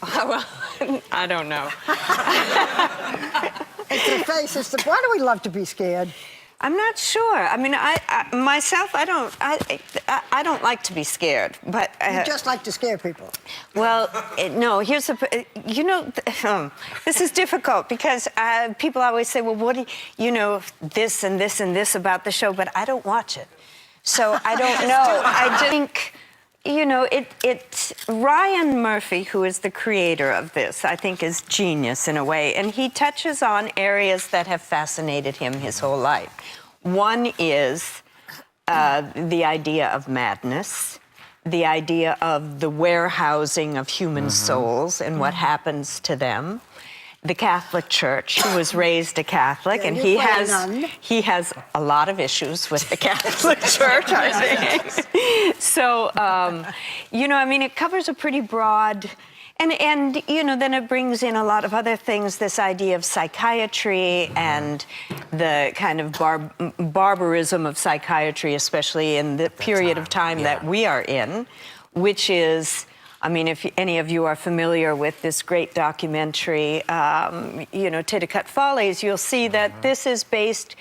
well, I don't know. It's the face. It's the. Why do we love to be scared? I'm not sure. I mean, myself, I don't like to be scared, but You just like to scare people. well, no. Here's you know, this is difficult because people always say, well, what do you know this and this and this about the show, but I don't watch it, so I don't know. I just think. You know, it's Ryan Murphy, who is the creator of this, I think is genius in a way, and he touches on areas that have fascinated him his whole life. One is the idea of madness, the idea of the warehousing of human souls and what happens to them. The Catholic Church. He was raised a Catholic, and he has a lot of issues with the Catholic Church, I think. So, you know, I mean, it covers a pretty broad, and you know, then it brings in a lot of other things. This idea of psychiatry and the kind of barbarism of psychiatry, especially in the period of time that we are in, which is. I mean, if any of you are familiar with this great documentary, you know, Titicut Follies, you'll see that this is based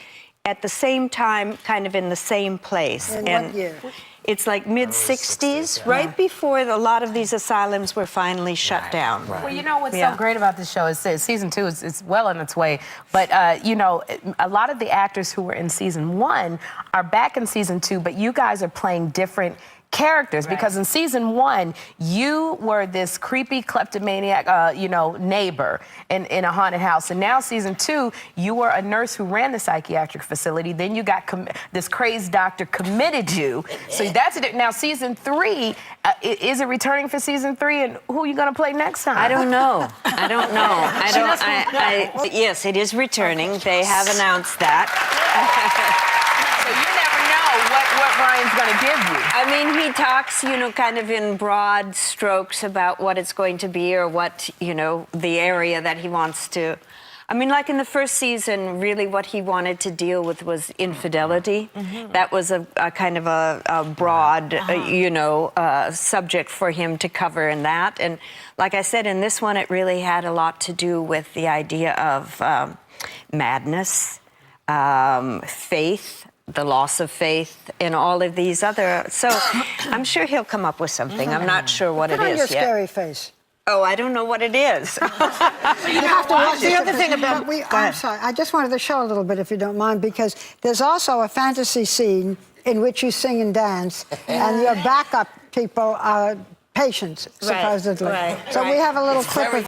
at the same time, kind of in the same place. In what year? It's like mid-'60s, right before a lot of these asylums were finally shut down. Right. Well, you know what's so great about this show is season 2 is well on its way. But, you know, a lot of the actors who were in season 1 are back in season 2, but you guys are playing different characters, because in season 1 you were this creepy kleptomaniac you know, neighbor in a haunted house, and now season 2 you were a nurse who ran the psychiatric facility. Then you got this crazed doctor committed you, so that's it. Now season 3 is it returning for season 3, and who are you gonna play next time? I don't know. I don't know. Yes, it is returning. They have announced that. So you never know what Ryan's gonna give you. I mean, he talks, you know, kind of in broad strokes about what it's going to be, or what, you know, the area that he wants to. I mean, like in the first season, really what he wanted to deal with was infidelity. That was a kind of a broad, you know, subject for him to cover in that. And like I said, in this one, it really had a lot to do with the idea of madness, faith, the loss of faith, and all of these other. So I'm sure he'll come up with something. I'm not sure what it is yet. Put on your scary face. Oh, I don't know what it is. You have to watch the other thing about. I'm sorry. I just wanted to show a little bit, if you don't mind, because there's also a fantasy scene in which you sing and dance, and your backup people are patients, supposedly. So we have a little clip of.